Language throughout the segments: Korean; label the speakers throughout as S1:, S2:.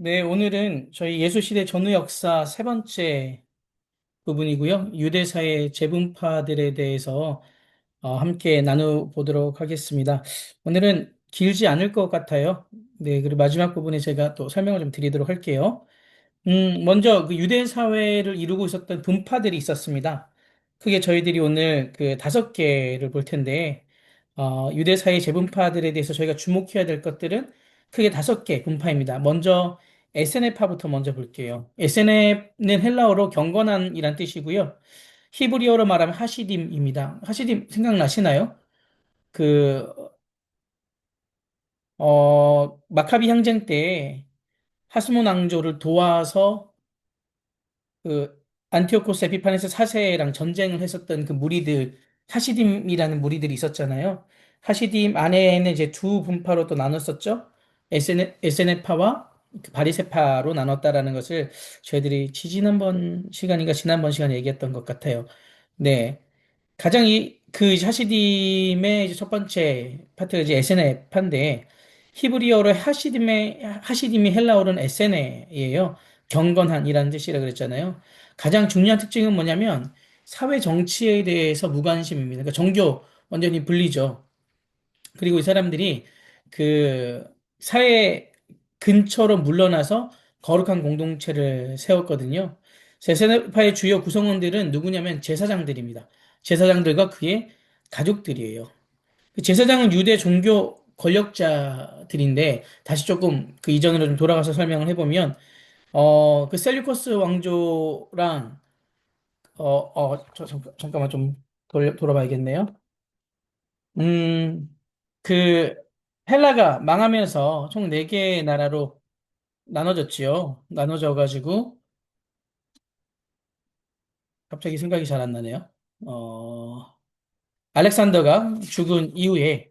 S1: 네, 오늘은 저희 예수시대 전후 역사 세 번째 부분이고요. 유대사의 재분파들에 대해서 함께 나눠보도록 하겠습니다. 오늘은 길지 않을 것 같아요. 네, 그리고 마지막 부분에 제가 또 설명을 좀 드리도록 할게요. 먼저 그 유대 사회를 이루고 있었던 분파들이 있었습니다. 크게 저희들이 오늘 그 다섯 개를 볼 텐데, 유대 사회 재분파들에 대해서 저희가 주목해야 될 것들은 크게 다섯 개 분파입니다. 먼저 에세네파부터 먼저 볼게요. 에세네는 헬라어로 경건한이란 뜻이고요. 히브리어로 말하면 하시딤입니다. 하시딤 생각나시나요? 그, 마카비 항쟁 때 하스몬 왕조를 도와서 그 안티오코스 에피파네스 4세랑 전쟁을 했었던 그 무리들 하시딤이라는 무리들이 있었잖아요. 하시딤 안에는 이제 두 분파로 또 나눴었죠. 에세네파와 그 바리세파로 나눴다라는 것을 저희들이 지지난번 시간인가 지난번 시간에 얘기했던 것 같아요. 네. 가장 그 하시딤의 이제 첫 번째 파트가 이제 에세네파인데 히브리어로 하시딤이 헬라어로는 에세네예요. 경건한이라는 뜻이라 그랬잖아요. 가장 중요한 특징은 뭐냐면 사회 정치에 대해서 무관심입니다. 그러니까 종교 완전히 분리죠. 그리고 이 사람들이 그 사회 근처로 물러나서 거룩한 공동체를 세웠거든요. 세세파의 주요 구성원들은 누구냐면 제사장들입니다. 제사장들과 그의 가족들이에요. 그 제사장은 유대 종교 권력자들인데 다시 조금 그 이전으로 좀 돌아가서 설명을 해보면 그 셀류커스 왕조랑 잠깐만 좀 돌아봐야겠네요. 음, 그 헬라가 망하면서 총 4개의 나라로 나눠졌지요. 나눠져 가지고 갑자기 생각이 잘 안 나네요. 어, 알렉산더가 죽은 이후에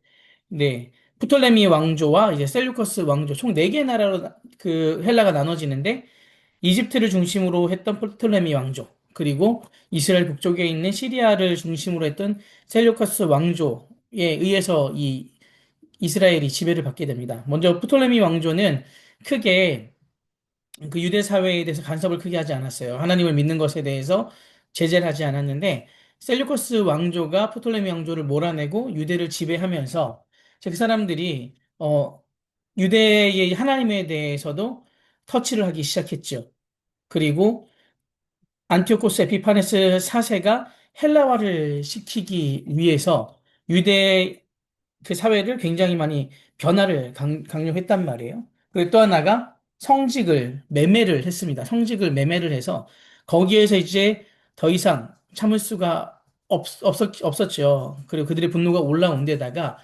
S1: 네, 프톨레미 왕조와 이제 셀루커스 왕조 총 4개의 나라로 그 헬라가 나눠지는데 이집트를 중심으로 했던 프톨레미 왕조, 그리고 이스라엘 북쪽에 있는 시리아를 중심으로 했던 셀루커스 왕조에 의해서 이 이스라엘이 지배를 받게 됩니다. 먼저 프톨레미 왕조는 크게 그 유대 사회에 대해서 간섭을 크게 하지 않았어요. 하나님을 믿는 것에 대해서 제재를 하지 않았는데 셀루커스 왕조가 프톨레미 왕조를 몰아내고 유대를 지배하면서 그 사람들이 유대의 하나님에 대해서도 터치를 하기 시작했죠. 그리고 안티오코스 에피파네스 4세가 헬라화를 시키기 위해서 유대 그 사회를 굉장히 많이 변화를 강요했단 말이에요. 그리고 또 하나가 성직을 매매를 했습니다. 성직을 매매를 해서 거기에서 이제 더 이상 참을 수가 없었죠. 그리고 그들의 분노가 올라온 데다가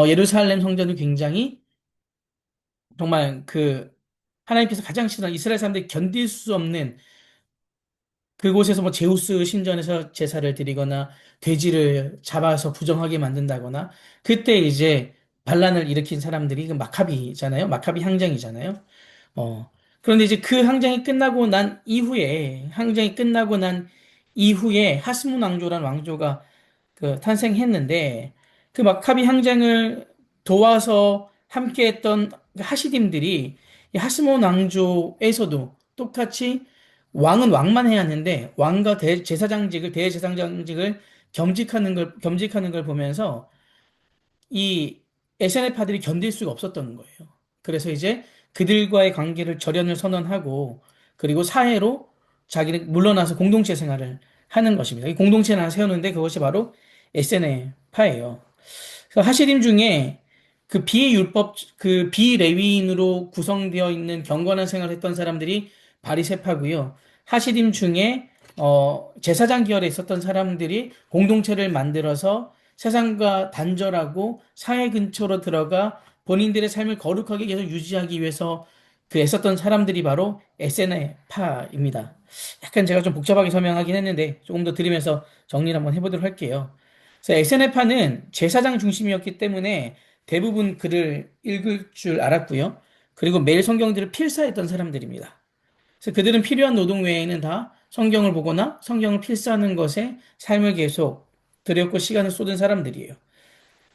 S1: 예루살렘 성전을 굉장히 정말 그 하나님께서 가장 싫어하는 이스라엘 사람들이 견딜 수 없는 그곳에서 뭐 제우스 신전에서 제사를 드리거나 돼지를 잡아서 부정하게 만든다거나 그때 이제 반란을 일으킨 사람들이 그 마카비잖아요. 마카비 항쟁이잖아요. 어. 그런데 이제 그 항쟁이 끝나고 난 이후에 하스문 왕조라는 왕조가 그 탄생했는데 그 마카비 항쟁을 도와서 함께했던 그 하시딤들이 이 하스몬 왕조에서도 똑같이 왕은 왕만 해야 하는데 왕과 대제사장직을 겸직하는 걸 보면서 이 SNF파들이 견딜 수가 없었던 거예요. 그래서 이제 그들과의 관계를 절연을 선언하고 그리고 사회로 자기는 물러나서 공동체 생활을 하는 것입니다. 이 공동체를 하나 세우는데 그것이 바로 SNF파예요. 그래서 하시림 중에 그 비레위인으로 구성되어 있는 경건한 생활을 했던 사람들이 바리새파고요. 하시림 중에 제사장 계열에 있었던 사람들이 공동체를 만들어서 세상과 단절하고 사회 근처로 들어가 본인들의 삶을 거룩하게 계속 유지하기 위해서 그 애썼던 사람들이 바로 SNF파입니다. 약간 제가 좀 복잡하게 설명하긴 했는데 조금 더 들으면서 정리를 한번 해보도록 할게요. 그래서 SNF파는 제사장 중심이었기 때문에 대부분 글을 읽을 줄 알았고요. 그리고 매일 성경들을 필사했던 사람들입니다. 그래서 그들은 필요한 노동 외에는 다 성경을 보거나 성경을 필사하는 것에 삶을 계속 들였고 시간을 쏟은 사람들이에요.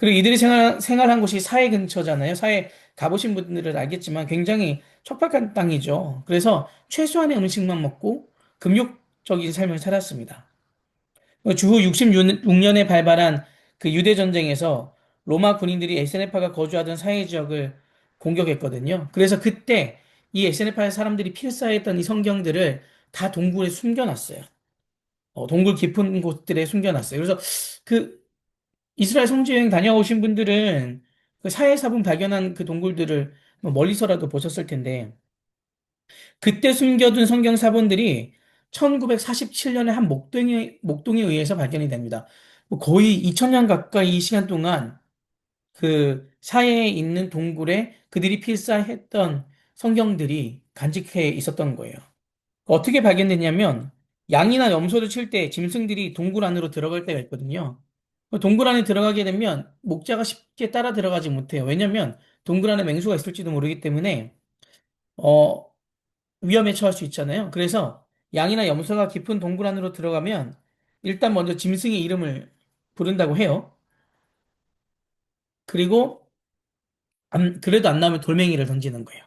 S1: 그리고 이들이 생활한 곳이 사해 근처잖아요. 사해 가보신 분들은 알겠지만 굉장히 척박한 땅이죠. 그래서 최소한의 음식만 먹고 금욕적인 삶을 살았습니다. 주후 66년에 발발한 그 유대 전쟁에서 로마 군인들이 에세네파가 거주하던 사해 지역을 공격했거든요. 그래서 그때 이 에세네파의 사람들이 필사했던 이 성경들을 다 동굴에 숨겨놨어요. 동굴 깊은 곳들에 숨겨놨어요. 그래서 그 이스라엘 성지 여행 다녀오신 분들은 그 사해사분 발견한 그 동굴들을 뭐 멀리서라도 보셨을 텐데 그때 숨겨둔 성경 사본들이 1947년에 한 목동에 의해서 발견이 됩니다. 뭐 거의 2000년 가까이 시간 동안 그 사해에 있는 동굴에 그들이 필사했던 성경들이 간직해 있었던 거예요. 어떻게 발견됐냐면 양이나 염소를 칠 때 짐승들이 동굴 안으로 들어갈 때가 있거든요. 그 동굴 안에 들어가게 되면 목자가 쉽게 따라 들어가지 못해요. 왜냐면 동굴 안에 맹수가 있을지도 모르기 때문에 어, 위험에 처할 수 있잖아요. 그래서 양이나 염소가 깊은 동굴 안으로 들어가면 일단 먼저 짐승의 이름을 부른다고 해요. 그리고 그래도 안 나오면 돌멩이를 던지는 거예요.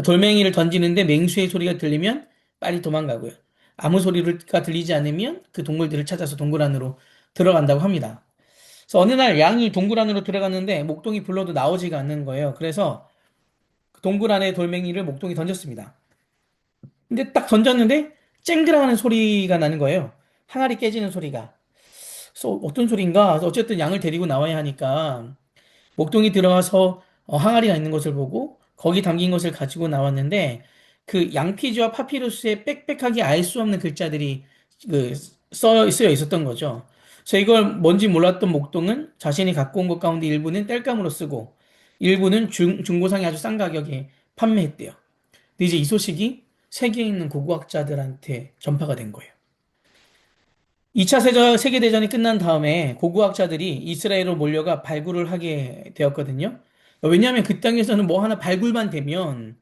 S1: 돌멩이를 던지는데 맹수의 소리가 들리면 빨리 도망가고요. 아무 소리가 들리지 않으면 그 동물들을 찾아서 동굴 안으로 들어간다고 합니다. 그래서 어느 날 양이 동굴 안으로 들어갔는데 목동이 불러도 나오지가 않는 거예요. 그래서 그 동굴 안에 돌멩이를 목동이 던졌습니다. 근데 딱 던졌는데 쨍그랑하는 소리가 나는 거예요. 항아리 깨지는 소리가. 그래서 어떤 소리인가? 어쨌든 양을 데리고 나와야 하니까 목동이 들어가서 항아리가 있는 것을 보고 거기 담긴 것을 가지고 나왔는데 그 양피지와 파피루스에 빽빽하게 알 수 없는 글자들이 그 쓰여 있었던 거죠. 그래서 이걸 뭔지 몰랐던 목동은 자신이 갖고 온 것 가운데 일부는 땔감으로 쓰고 일부는 중고상에 아주 싼 가격에 판매했대요. 근데 이제 이 소식이 세계에 있는 고고학자들한테 전파가 된 거예요. 2차 세계대전이 끝난 다음에 고고학자들이 이스라엘로 몰려가 발굴을 하게 되었거든요. 왜냐하면 그 땅에서는 뭐 하나 발굴만 되면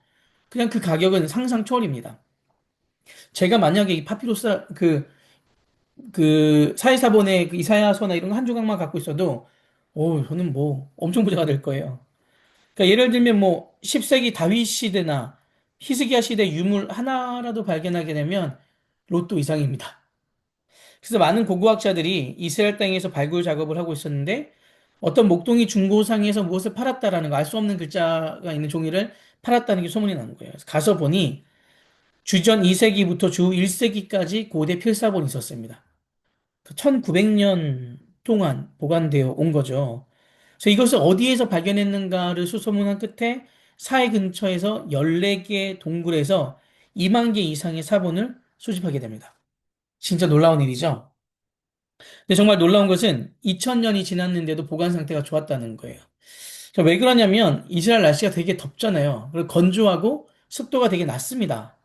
S1: 그냥 그 가격은 상상 초월입니다. 제가 만약에 이 파피루스 그 사해사본의 그 이사야서나 이런 거 한 조각만 갖고 있어도 저는 뭐 엄청 부자가 될 거예요. 그러니까 예를 들면 뭐 10세기 다윗 시대나 히스기야 시대 유물 하나라도 발견하게 되면 로또 이상입니다. 그래서 많은 고고학자들이 이스라엘 땅에서 발굴 작업을 하고 있었는데 어떤 목동이 중고상에서 무엇을 팔았다라는 거 알 수 없는 글자가 있는 종이를 팔았다는 게 소문이 난 거예요. 그래서 가서 보니 주전 2세기부터 주 1세기까지 고대 필사본이 있었습니다. 1900년 동안 보관되어 온 거죠. 그래서 이것을 어디에서 발견했는가를 수소문한 끝에 사해 근처에서 14개 동굴에서 2만 개 이상의 사본을 수집하게 됩니다. 진짜 놀라운 일이죠. 근데 정말 놀라운 것은 2000년이 지났는데도 보관 상태가 좋았다는 거예요. 왜 그러냐면 이스라엘 날씨가 되게 덥잖아요. 그리고 건조하고 습도가 되게 낮습니다.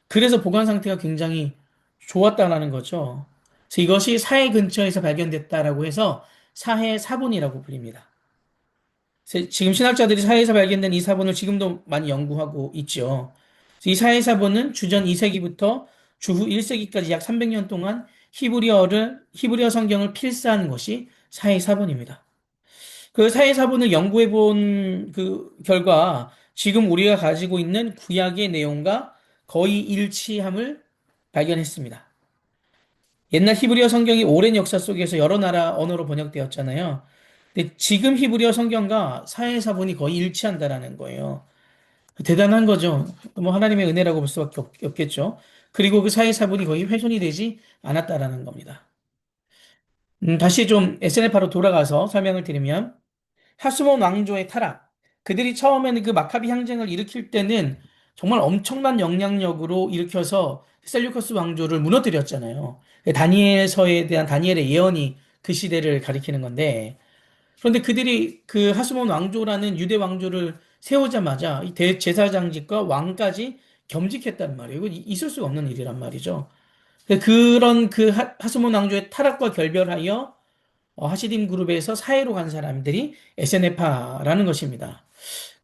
S1: 그래서 보관 상태가 굉장히 좋았다라는 거죠. 그래서 이것이 사해 근처에서 발견됐다라고 해서 사해 사본이라고 불립니다. 지금 신학자들이 사해에서 발견된 이 사본을 지금도 많이 연구하고 있죠. 이 사해 사본은 주전 2세기부터 주후 1세기까지 약 300년 동안 히브리어 성경을 필사한 것이 사해 사본입니다. 그 사해 사본을 연구해 본 그 결과 지금 우리가 가지고 있는 구약의 내용과 거의 일치함을 발견했습니다. 옛날 히브리어 성경이 오랜 역사 속에서 여러 나라 언어로 번역되었잖아요. 근데 지금 히브리어 성경과 사해 사본이 거의 일치한다라는 거예요. 대단한 거죠. 뭐 하나님의 은혜라고 볼 수밖에 없겠죠. 그리고 그 사해 사본이 거의 훼손이 되지 않았다라는 겁니다. 다시 좀 SNF로 돌아가서 설명을 드리면 하스몬 왕조의 타락. 그들이 처음에는 그 마카비 항쟁을 일으킬 때는 정말 엄청난 영향력으로 일으켜서 셀류커스 왕조를 무너뜨렸잖아요. 다니엘서에 대한 다니엘의 예언이 그 시대를 가리키는 건데, 그런데 그들이 그 하스몬 왕조라는 유대 왕조를 세우자마자 이 대제사장직과 왕까지 겸직했단 말이에요. 이거 있을 수가 없는 일이란 말이죠. 그런 그 하스몬 왕조의 타락과 결별하여 하시딤 그룹에서 사회로 간 사람들이 SNF파라는 것입니다.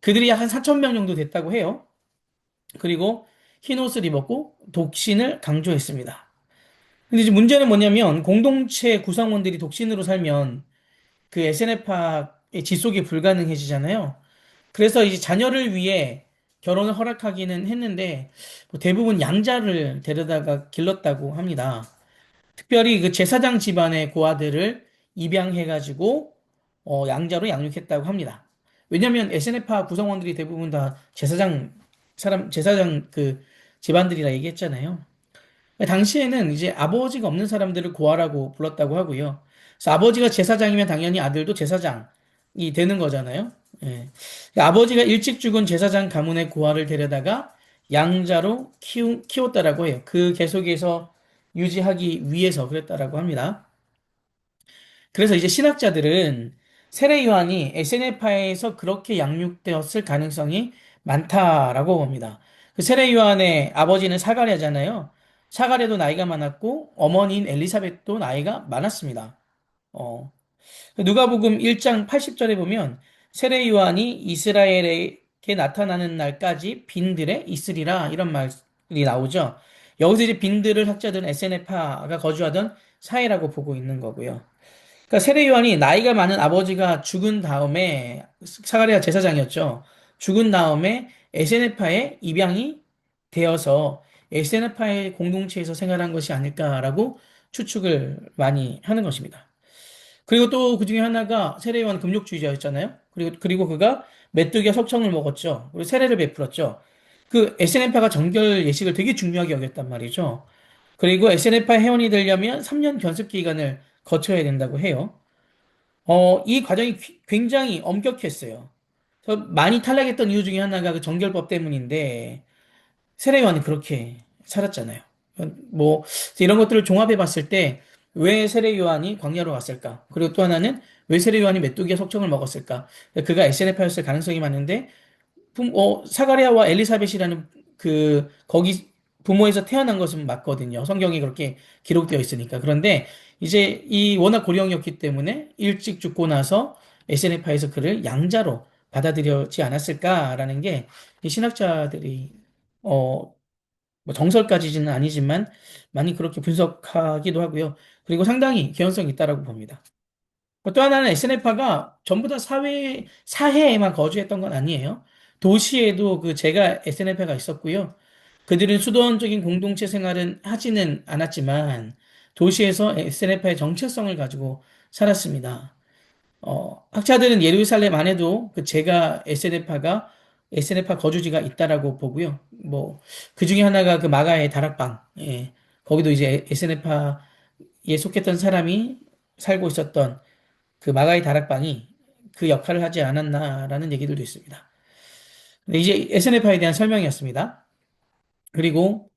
S1: 그들이 약 한 4천 명 정도 됐다고 해요. 그리고 흰 옷을 입었고 독신을 강조했습니다. 근데 이제 문제는 뭐냐면 공동체 구성원들이 독신으로 살면 그 SNF파의 지속이 불가능해지잖아요. 그래서 이제 자녀를 위해 결혼을 허락하기는 했는데 뭐 대부분 양자를 데려다가 길렀다고 합니다. 특별히 그 제사장 집안의 고아들을 입양해가지고 양자로 양육했다고 합니다. 왜냐하면 SNF파 구성원들이 대부분 다 제사장 그 집안들이라 얘기했잖아요. 당시에는 이제 아버지가 없는 사람들을 고아라고 불렀다고 하고요. 그래서 아버지가 제사장이면 당연히 아들도 제사장이 되는 거잖아요. 예. 아버지가 일찍 죽은 제사장 가문의 고아를 데려다가 양자로 키웠다라고 해요. 그 계속해서 유지하기 위해서 그랬다라고 합니다. 그래서 이제 신학자들은 세례 요한이 SNF파에서 그렇게 양육되었을 가능성이 많다라고 봅니다. 그 세례 요한의 아버지는 사가랴잖아요. 사가랴도 나이가 많았고 어머니인 엘리사벳도 나이가 많았습니다. 어, 누가복음 1장 80절에 보면 세례 요한이 이스라엘에게 나타나는 날까지 빈들에 있으리라 이런 말이 나오죠. 여기서 이제 빈들을 학자들은 SNF파가 거주하던 사회라고 보고 있는 거고요. 그러니까 세례 요한이 나이가 많은 아버지가 죽은 다음에 사가랴 제사장이었죠. 죽은 다음에 에세네파에 입양이 되어서 에세네파의 공동체에서 생활한 것이 아닐까라고 추측을 많이 하는 것입니다. 그리고 또 그 중에 하나가 세례 요한 금욕주의자였잖아요. 그리고 그가 메뚜기와 석청을 먹었죠. 그리고 세례를 베풀었죠. 그 에세네파가 정결 예식을 되게 중요하게 여겼단 말이죠. 그리고 에세네파 회원이 되려면 3년 견습 기간을 거쳐야 된다고 해요. 이 과정이 굉장히 엄격했어요. 그래서 많이 탈락했던 이유 중에 하나가 그 정결법 때문인데, 세례요한이 그렇게 살았잖아요. 뭐, 이런 것들을 종합해 봤을 때, 왜 세례요한이 광야로 갔을까? 그리고 또 하나는, 왜 세례요한이 메뚜기의 속청을 먹었을까? 그가 SNF였을 가능성이 많은데, 사가랴와 엘리사벳이라는 거기 부모에서 태어난 것은 맞거든요. 성경이 그렇게 기록되어 있으니까. 그런데 이제 이 워낙 고령이었기 때문에 일찍 죽고 나서 SNF에서 그를 양자로 받아들여지 않았을까라는 게 이 신학자들이 어, 뭐 정설까지는 아니지만 많이 그렇게 분석하기도 하고요. 그리고 상당히 개연성이 있다라고 봅니다. 또 하나는 SNF가 전부 다 사해에만 거주했던 건 아니에요. 도시에도 그 제가 SNF가 있었고요. 그들은 수도원적인 공동체 생활은 하지는 않았지만 도시에서 SNF의 정체성을 가지고 살았습니다. 학자들은 예루살렘 안에도 그 제가 SNF가 SNF 거주지가 있다라고 보고요. 뭐, 그 중에 하나가 그 마가의 다락방. 예. 거기도 이제 SNF에 속했던 사람이 살고 있었던 그 마가의 다락방이 그 역할을 하지 않았나라는 얘기들도 있습니다. 네, 이제 SNF에 대한 설명이었습니다. 그리고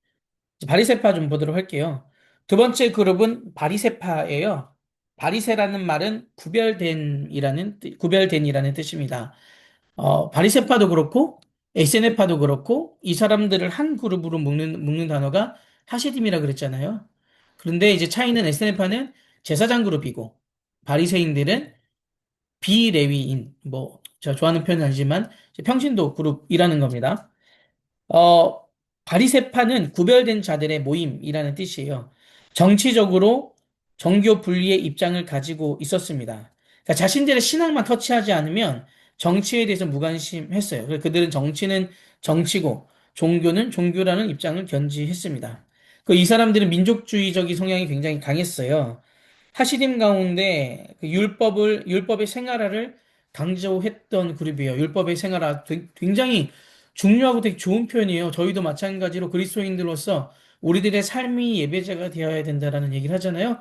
S1: 바리새파 좀 보도록 할게요. 두 번째 그룹은 바리새파예요. 바리새라는 말은 구별된이라는 뜻입니다. 바리새파도 그렇고 SNF파도 그렇고 이 사람들을 한 그룹으로 묶는 단어가 하시딤이라 그랬잖아요. 그런데 이제 차이는 SNF파는 제사장 그룹이고 바리새인들은 비레위인, 뭐, 제가 좋아하는 표현은 아니지만, 평신도 그룹이라는 겁니다. 어, 바리새파는 구별된 자들의 모임이라는 뜻이에요. 정치적으로 정교 분리의 입장을 가지고 있었습니다. 그러니까 자신들의 신앙만 터치하지 않으면 정치에 대해서 무관심했어요. 그래서 그들은 정치는 정치고 종교는 종교라는 입장을 견지했습니다. 이 사람들은 민족주의적인 성향이 굉장히 강했어요. 하시딤 가운데 그 율법의 생활화를 강조했던 그룹이에요. 율법의 생활화 굉장히 중요하고 되게 좋은 표현이에요. 저희도 마찬가지로 그리스도인들로서 우리들의 삶이 예배자가 되어야 된다라는 얘기를 하잖아요.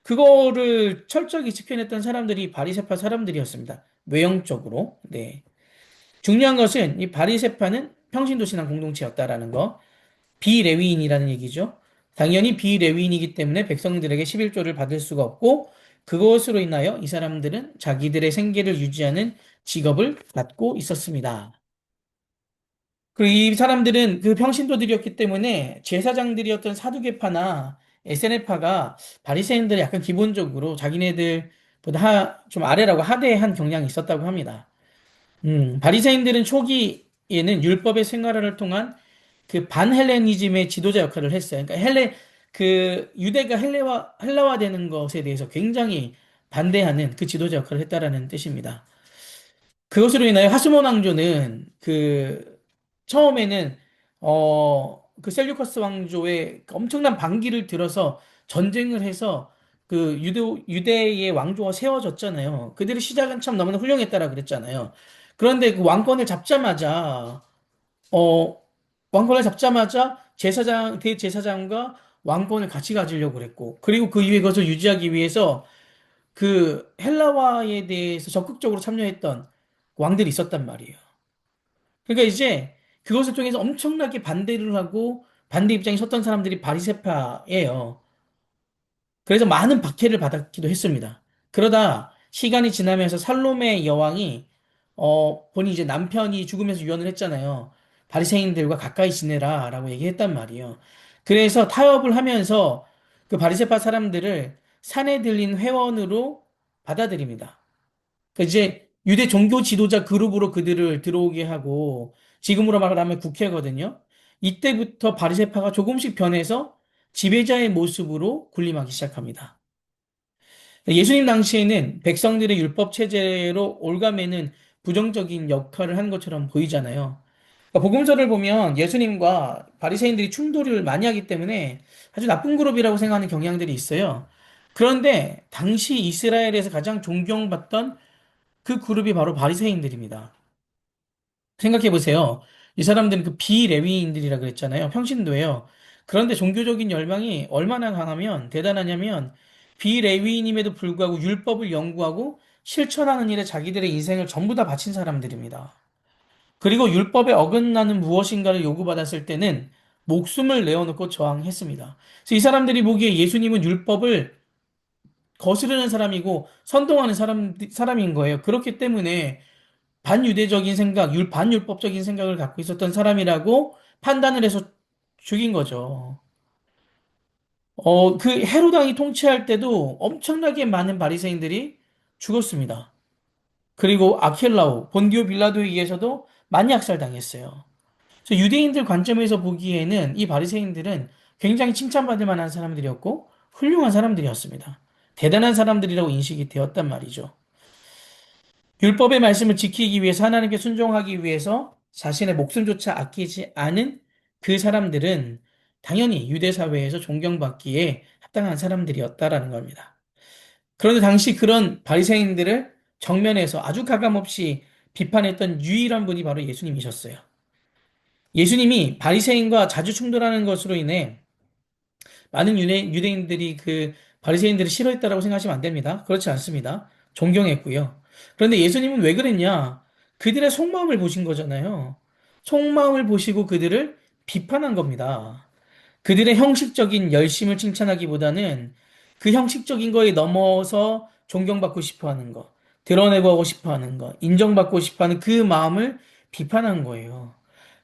S1: 그거를 철저히 지켜냈던 사람들이 바리새파 사람들이었습니다. 외형적으로. 네. 중요한 것은 이 바리새파는 평신도 신앙 공동체였다라는 거. 비레위인이라는 얘기죠. 당연히 비레위인이기 때문에 백성들에게 11조를 받을 수가 없고 그것으로 인하여 이 사람들은 자기들의 생계를 유지하는 직업을 갖고 있었습니다. 그리고 이 사람들은 그 평신도들이었기 때문에 제사장들이었던 사두개파나 SNF파가 바리새인들이 약간 기본적으로 자기네들보다 좀 아래라고 하대한 경향이 있었다고 합니다. 바리새인들은 초기에는 율법의 생활화를 통한 그 반헬레니즘의 지도자 역할을 했어요. 그러니까 유대가 헬라화되는 것에 대해서 굉장히 반대하는 그 지도자 역할을 했다라는 뜻입니다. 그것으로 인하여 하스몬 왕조는 처음에는 그 셀류커스 왕조의 엄청난 반기를 들어서 전쟁을 해서 유대의 왕조가 세워졌잖아요. 그들의 시작은 참 너무나 훌륭했다라 그랬잖아요. 그런데 그 어, 왕권을 잡자마자 대제사장과 왕권을 같이 가지려고 그랬고, 그리고 그 이후에 그것을 유지하기 위해서 그 헬라화에 대해서 적극적으로 참여했던 왕들이 있었단 말이에요. 그러니까 이제 그것을 통해서 엄청나게 반대를 하고 반대 입장에 섰던 사람들이 바리새파예요. 그래서 많은 박해를 받았기도 했습니다. 그러다 시간이 지나면서 살로메 여왕이 본인 이제 남편이 죽으면서 유언을 했잖아요. 바리새인들과 가까이 지내라라고 얘기했단 말이에요. 그래서 타협을 하면서 그 바리새파 사람들을 산에 들린 회원으로 받아들입니다. 그 이제 유대 종교 지도자 그룹으로 그들을 들어오게 하고 지금으로 말하면 국회거든요. 이때부터 바리새파가 조금씩 변해서 지배자의 모습으로 군림하기 시작합니다. 예수님 당시에는 백성들의 율법 체제로 올가매는 부정적인 역할을 한 것처럼 보이잖아요. 그러니까 복음서를 보면 예수님과 바리새인들이 충돌을 많이 하기 때문에 아주 나쁜 그룹이라고 생각하는 경향들이 있어요. 그런데 당시 이스라엘에서 가장 존경받던 그 그룹이 바로 바리새인들입니다. 생각해 보세요. 이 사람들은 그 비레위인들이라 그랬잖아요. 평신도예요. 그런데 종교적인 열망이 얼마나 강하면 대단하냐면 비레위인임에도 불구하고 율법을 연구하고 실천하는 일에 자기들의 인생을 전부 다 바친 사람들입니다. 그리고 율법에 어긋나는 무엇인가를 요구받았을 때는 목숨을 내어놓고 저항했습니다. 그래서 이 사람들이 보기에 예수님은 율법을 거스르는 사람이고 선동하는 사람인 거예요. 그렇기 때문에 반유대적인 생각, 반율법적인 생각을 갖고 있었던 사람이라고 판단을 해서 죽인 거죠. 그 헤로당이 통치할 때도 엄청나게 많은 바리새인들이 죽었습니다. 그리고 아켈라오, 본디오 빌라도에 의해서도 많이 학살당했어요. 그래서 유대인들 관점에서 보기에는 이 바리새인들은 굉장히 칭찬받을 만한 사람들이었고 훌륭한 사람들이었습니다. 대단한 사람들이라고 인식이 되었단 말이죠. 율법의 말씀을 지키기 위해서 하나님께 순종하기 위해서 자신의 목숨조차 아끼지 않은 그 사람들은 당연히 유대 사회에서 존경받기에 합당한 사람들이었다라는 겁니다. 그런데 당시 그런 바리새인들을 정면에서 아주 가감없이 비판했던 유일한 분이 바로 예수님이셨어요. 예수님이 바리새인과 자주 충돌하는 것으로 인해 많은 유대인들이 그 바리새인들을 싫어했다라고 생각하시면 안 됩니다. 그렇지 않습니다. 존경했고요. 그런데 예수님은 왜 그랬냐? 그들의 속마음을 보신 거잖아요. 속마음을 보시고 그들을 비판한 겁니다. 그들의 형식적인 열심을 칭찬하기보다는 그 형식적인 거에 넘어서 존경받고 싶어 하는 거, 드러내고 하고 싶어 하는 거, 인정받고 싶어 하는 그 마음을 비판한 거예요.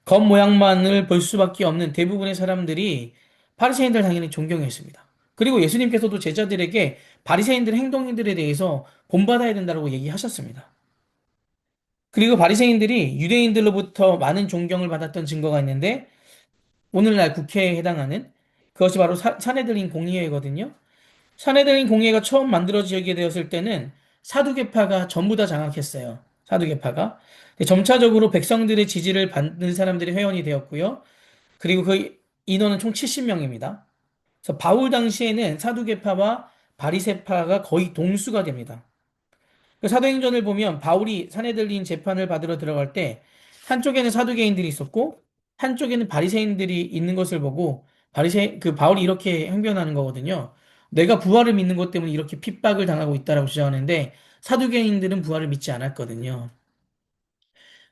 S1: 겉모양만을 볼 수밖에 없는 대부분의 사람들이 바리새인들 당연히 존경했습니다. 그리고 예수님께서도 제자들에게 바리새인들의 행동들에 대해서 본받아야 된다고 얘기하셨습니다. 그리고 바리새인들이 유대인들로부터 많은 존경을 받았던 증거가 있는데 오늘날 국회에 해당하는 그것이 바로 사내들인 공의회거든요. 사내들인 공의회가 처음 만들어지게 되었을 때는 사두개파가 전부 다 장악했어요. 사두개파가. 점차적으로 백성들의 지지를 받는 사람들이 회원이 되었고요. 그리고 그 인원은 총 70명입니다. 그래서 바울 당시에는 사두개파와 바리새파가 거의 동수가 됩니다. 그 사도행전을 보면 바울이 사내들린 재판을 받으러 들어갈 때 한쪽에는 사두개인들이 있었고 한쪽에는 바리새인들이 있는 것을 보고 바울이 이렇게 항변하는 거거든요. 내가 부활을 믿는 것 때문에 이렇게 핍박을 당하고 있다라고 주장하는데 사두개인들은 부활을 믿지 않았거든요.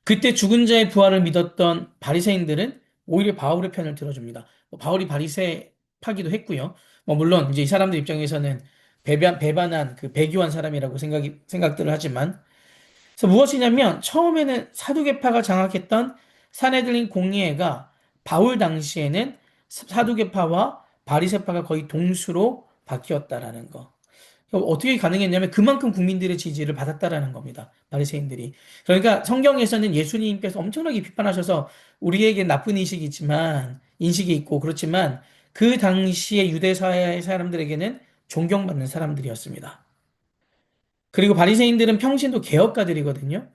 S1: 그때 죽은 자의 부활을 믿었던 바리새인들은 오히려 바울의 편을 들어줍니다. 바울이 바리새파기도 했고요. 물론 이제 이 사람들 입장에서는 배반한 그 배교한 사람이라고 생각들을 하지만 그래서 무엇이냐면 처음에는 사두개파가 장악했던 사내들인 공의회가 바울 당시에는 사두개파와 바리새파가 거의 동수로 바뀌었다라는 거. 어떻게 가능했냐면 그만큼 국민들의 지지를 받았다라는 겁니다. 바리새인들이. 그러니까 성경에서는 예수님께서 엄청나게 비판하셔서 우리에게 나쁜 인식이 있지만 인식이 있고 그렇지만 그 당시의 유대 사회 사람들에게는 존경받는 사람들이었습니다. 그리고 바리새인들은 평신도 개혁가들이거든요.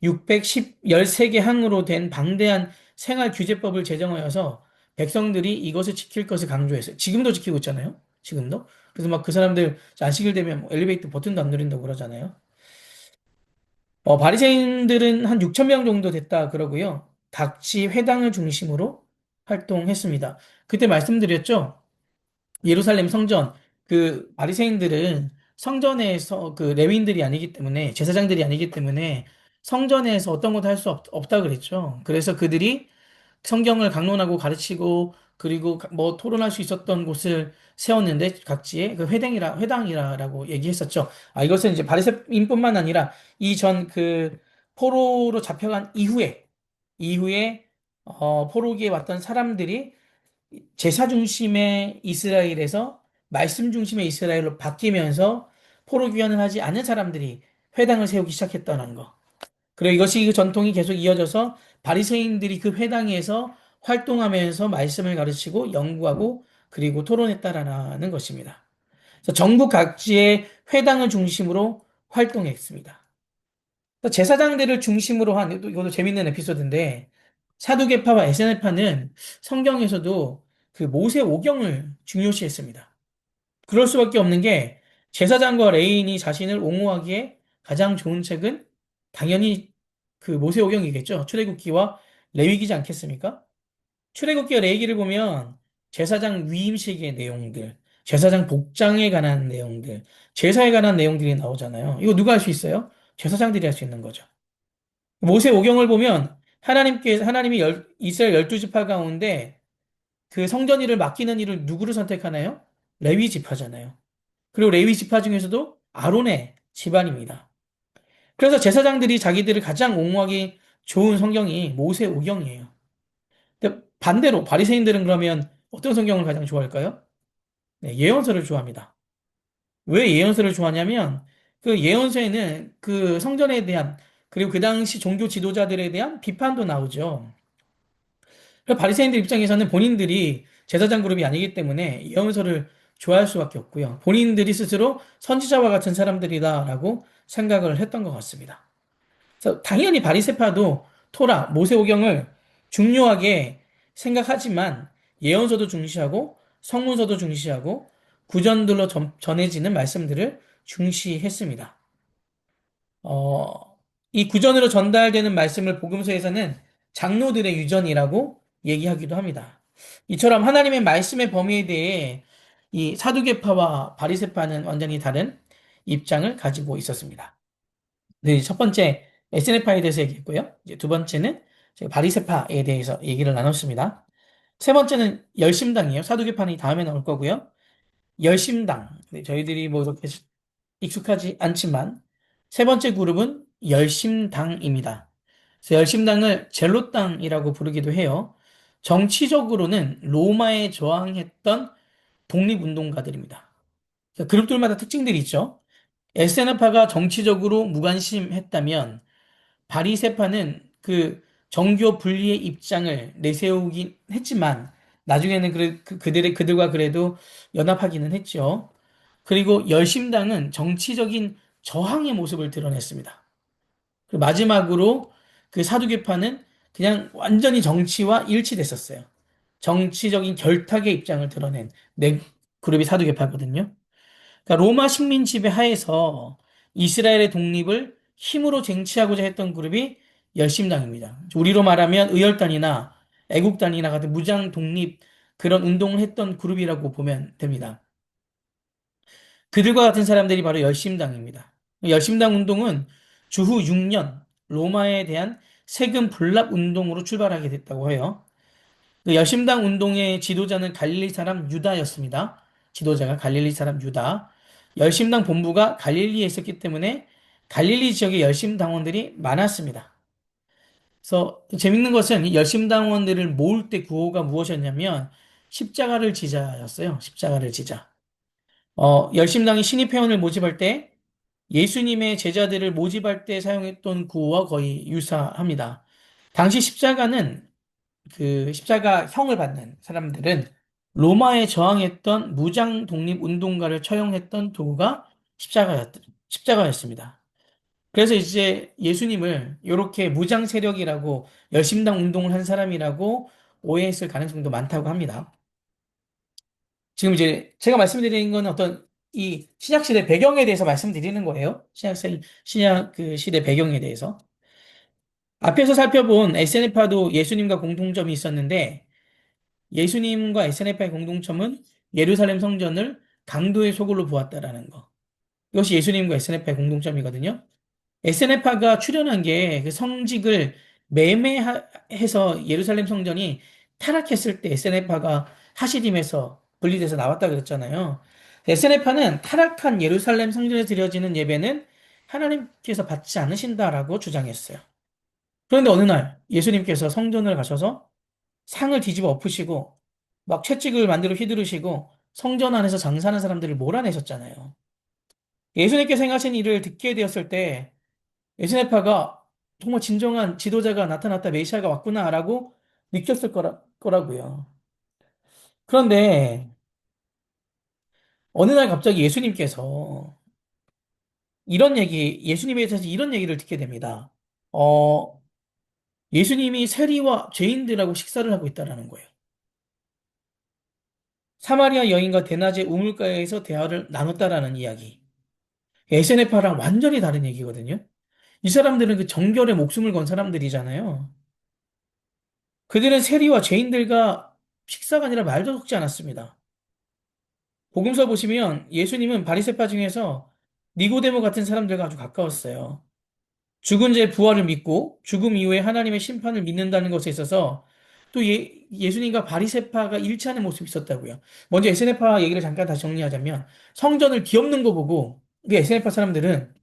S1: 13개 항으로 된 방대한 생활 규제법을 제정하여서 백성들이 이것을 지킬 것을 강조했어요. 지금도 지키고 있잖아요. 지금도. 그래서 막 그 사람들 안식일 되면 뭐 엘리베이터 버튼도 안 누른다고 그러잖아요. 바리새인들은 한 6천 명 정도 됐다 그러고요. 각지 회당을 중심으로 활동했습니다. 그때 말씀드렸죠. 예루살렘 성전, 그 바리새인들은 성전에서 그 레위인들이 아니기 때문에 제사장들이 아니기 때문에 성전에서 어떤 것도 할 수 없다 그랬죠. 그래서 그들이 성경을 강론하고 가르치고 그리고 뭐 토론할 수 있었던 곳을 세웠는데 각지에 그 회당이라라고 얘기했었죠. 이것은 이제 바리새인뿐만 아니라 이전 그 포로로 잡혀간 이후에 포로기에 왔던 사람들이 제사 중심의 이스라엘에서 말씀 중심의 이스라엘로 바뀌면서 포로 귀환을 하지 않은 사람들이 회당을 세우기 시작했다는 거. 그리고 이것이 그 전통이 계속 이어져서 바리새인들이 그 회당에서 활동하면서 말씀을 가르치고 연구하고 그리고 토론했다라는 것입니다. 그래서 전국 각지의 회당을 중심으로 활동했습니다. 제사장들을 중심으로 한 이것도 재밌는 에피소드인데 사두개파와 에세네파는 성경에서도 그 모세 오경을 중요시했습니다. 그럴 수밖에 없는 게 제사장과 레인이 자신을 옹호하기에 가장 좋은 책은 당연히 그 모세오경이겠죠. 출애굽기와 레위기지 않겠습니까? 출애굽기와 레위기를 보면 제사장 위임식의 내용들, 제사장 복장에 관한 내용들, 제사에 관한 내용들이 나오잖아요. 이거 누가 할 수 있어요? 제사장들이 할 수 있는 거죠. 모세오경을 보면 하나님이 이스라엘 12지파 가운데 그 성전 일을 맡기는 일을 누구를 선택하나요? 레위 지파잖아요. 그리고 레위 지파 중에서도 아론의 집안입니다. 그래서 제사장들이 자기들을 가장 옹호하기 좋은 성경이 모세오경이에요. 근데 반대로 바리새인들은 그러면 어떤 성경을 가장 좋아할까요? 네, 예언서를 좋아합니다. 왜 예언서를 좋아하냐면 그 예언서에는 그 성전에 대한 그리고 그 당시 종교 지도자들에 대한 비판도 나오죠. 그래서 바리새인들 입장에서는 본인들이 제사장 그룹이 아니기 때문에 예언서를 좋아할 수밖에 없고요. 본인들이 스스로 선지자와 같은 사람들이다라고 생각을 했던 것 같습니다. 그래서 당연히 바리새파도 토라, 모세오경을 중요하게 생각하지만 예언서도 중시하고 성문서도 중시하고 구전들로 전해지는 말씀들을 중시했습니다. 이 구전으로 전달되는 말씀을 복음서에서는 장로들의 유전이라고 얘기하기도 합니다. 이처럼 하나님의 말씀의 범위에 대해 이 사두개파와 바리새파는 완전히 다른 입장을 가지고 있었습니다. 네, 첫 번째 에스네파에 대해서 얘기했고요. 이제 두 번째는 제가 바리새파에 대해서 얘기를 나눴습니다. 세 번째는 열심당이에요. 사두개파는 다음에 나올 거고요. 열심당. 네, 저희들이 뭐 이렇게 익숙하지 않지만 세 번째 그룹은 열심당입니다. 그래서 열심당을 젤로당이라고 부르기도 해요. 정치적으로는 로마에 저항했던 독립운동가들입니다. 그룹들마다 특징들이 있죠. 에세나파가 정치적으로 무관심했다면 바리세파는 그 정교 분리의 입장을 내세우긴 했지만 나중에는 그들과 그래도 연합하기는 했죠. 그리고 열심당은 정치적인 저항의 모습을 드러냈습니다. 그리고 마지막으로 그 사두개파는 그냥 완전히 정치와 일치됐었어요. 정치적인 결탁의 입장을 드러낸 네 그룹이 사두개파거든요. 그러니까 로마 식민 지배 하에서 이스라엘의 독립을 힘으로 쟁취하고자 했던 그룹이 열심당입니다. 우리로 말하면 의열단이나 애국단이나 같은 무장 독립 그런 운동을 했던 그룹이라고 보면 됩니다. 그들과 같은 사람들이 바로 열심당입니다. 열심당 운동은 주후 6년 로마에 대한 세금 불납 운동으로 출발하게 됐다고 해요. 그 열심당 운동의 지도자는 갈릴리 사람 유다였습니다. 지도자가 갈릴리 사람 유다. 열심당 본부가 갈릴리에 있었기 때문에 갈릴리 지역에 열심당원들이 많았습니다. 그래서 재밌는 것은 이 열심당원들을 모을 때 구호가 무엇이었냐면 십자가를 지자였어요. 십자가를 지자. 열심당이 신입회원을 모집할 때 예수님의 제자들을 모집할 때 사용했던 구호와 거의 유사합니다. 당시 십자가는 그 십자가형을 받는 사람들은 로마에 저항했던 무장 독립 운동가를 처형했던 도구가 십자가였습니다. 그래서 이제 예수님을 이렇게 무장 세력이라고 열심당 운동을 한 사람이라고 오해했을 가능성도 많다고 합니다. 지금 이제 제가 말씀드리는 건 어떤 이 신약 시대 배경에 대해서 말씀드리는 거예요. 신약 그 시대 배경에 대해서. 앞에서 살펴본 SNF도 예수님과 공통점이 있었는데 예수님과 SNF의 공동점은 예루살렘 성전을 강도의 소굴로 보았다라는 거. 이것이 예수님과 SNF의 공동점이거든요. SNF가 출연한 게 그 성직을 매매해서 예루살렘 성전이 타락했을 때 SNF가 하시림에서 분리돼서 나왔다 그랬잖아요. SNF는 타락한 예루살렘 성전에 드려지는 예배는 하나님께서 받지 않으신다라고 주장했어요. 그런데 어느 날 예수님께서 성전을 가셔서 상을 뒤집어 엎으시고 막 채찍을 만들어 휘두르시고 성전 안에서 장사하는 사람들을 몰아내셨잖아요. 예수님께서 행하신 일을 듣게 되었을 때 에스네파가 정말 진정한 지도자가 나타났다, 메시아가 왔구나라고 느꼈을 거라고요. 그런데 어느 날 갑자기 예수님에 대해서 이런 얘기를 듣게 됩니다. 어, 예수님이 세리와 죄인들하고 식사를 하고 있다라는 거예요. 사마리아 여인과 대낮에 우물가에서 대화를 나눴다라는 이야기. 에스네파랑 완전히 다른 얘기거든요. 이 사람들은 그 정결에 목숨을 건 사람들이잖아요. 그들은 세리와 죄인들과 식사가 아니라 말도 섞지 않았습니다. 복음서 보시면 예수님은 바리새파 중에서 니고데모 같은 사람들과 아주 가까웠어요. 죽은 자의 부활을 믿고 죽음 이후에 하나님의 심판을 믿는다는 것에 있어서 또 예수님과 바리새파가 일치하는 모습이 있었다고요. 먼저 에스네파 얘기를 잠깐 다시 정리하자면 성전을 뒤엎는 거 보고 그 에스네파 사람들은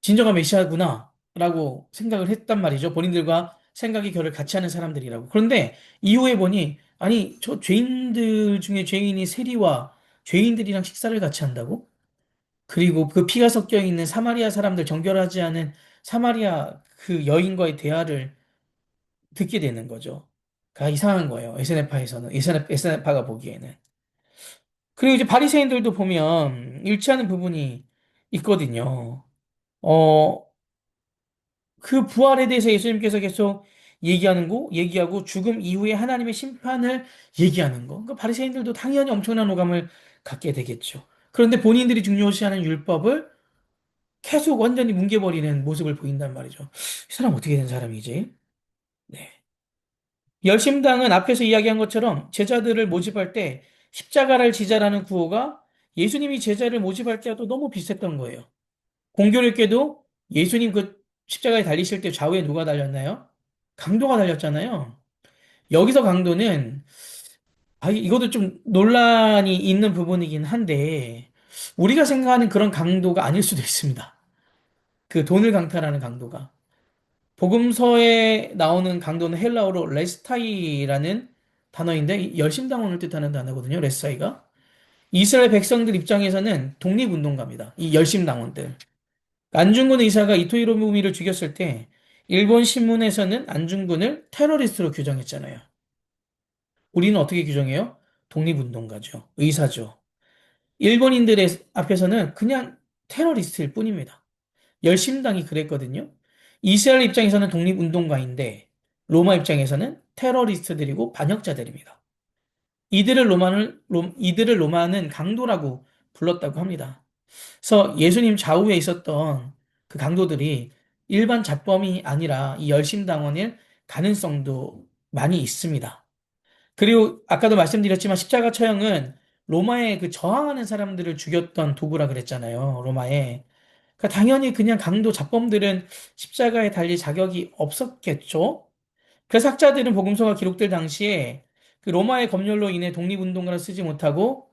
S1: 진정한 메시아구나 라고 생각을 했단 말이죠. 본인들과 생각이 결을 같이 하는 사람들이라고. 그런데 이후에 보니 아니 저 죄인들 중에 죄인이 세리와 죄인들이랑 식사를 같이 한다고? 그리고 그 피가 섞여 있는 사마리아 사람들 정결하지 않은 사마리아 그 여인과의 대화를 듣게 되는 거죠. 가 이상한 거예요. 에스네파에서는 에스네파가 보기에는. 그리고 이제 바리새인들도 보면 일치하는 부분이 있거든요. 어, 그 부활에 대해서 예수님께서 계속 얘기하고 죽음 이후에 하나님의 심판을 얘기하는 거. 그러니까 바리새인들도 당연히 엄청난 호감을 갖게 되겠죠. 그런데 본인들이 중요시하는 율법을 계속 완전히 뭉개버리는 모습을 보인단 말이죠. 이 사람 어떻게 된 사람이지? 네. 열심당은 앞에서 이야기한 것처럼 제자들을 모집할 때 십자가를 지자라는 구호가 예수님이 제자를 모집할 때와도 너무 비슷했던 거예요. 공교롭게도 예수님 그 십자가에 달리실 때 좌우에 누가 달렸나요? 강도가 달렸잖아요. 여기서 강도는, 이것도 좀 논란이 있는 부분이긴 한데, 우리가 생각하는 그런 강도가 아닐 수도 있습니다. 그 돈을 강탈하는 강도가. 복음서에 나오는 강도는 헬라어로 레스타이라는 단어인데, 열심당원을 뜻하는 단어거든요, 레스타이가. 이스라엘 백성들 입장에서는 독립운동가입니다. 이 열심당원들. 안중근 의사가 이토 히로부미를 죽였을 때 일본 신문에서는 안중근을 테러리스트로 규정했잖아요. 우리는 어떻게 규정해요? 독립운동가죠. 의사죠. 일본인들의 앞에서는 그냥 테러리스트일 뿐입니다. 열심당이 그랬거든요. 이스라엘 입장에서는 독립운동가인데 로마 입장에서는 테러리스트들이고 반역자들입니다. 이들을 로마는 강도라고 불렀다고 합니다. 그래서 예수님 좌우에 있었던 그 강도들이 일반 잡범이 아니라 이 열심당원일 가능성도 많이 있습니다. 그리고 아까도 말씀드렸지만 십자가 처형은 로마에 그 저항하는 사람들을 죽였던 도구라 그랬잖아요. 로마에. 그러니까 당연히 그냥 강도 잡범들은 십자가에 달릴 자격이 없었겠죠. 그래서 학자들은 복음서가 기록될 당시에 그 로마의 검열로 인해 독립운동가를 쓰지 못하고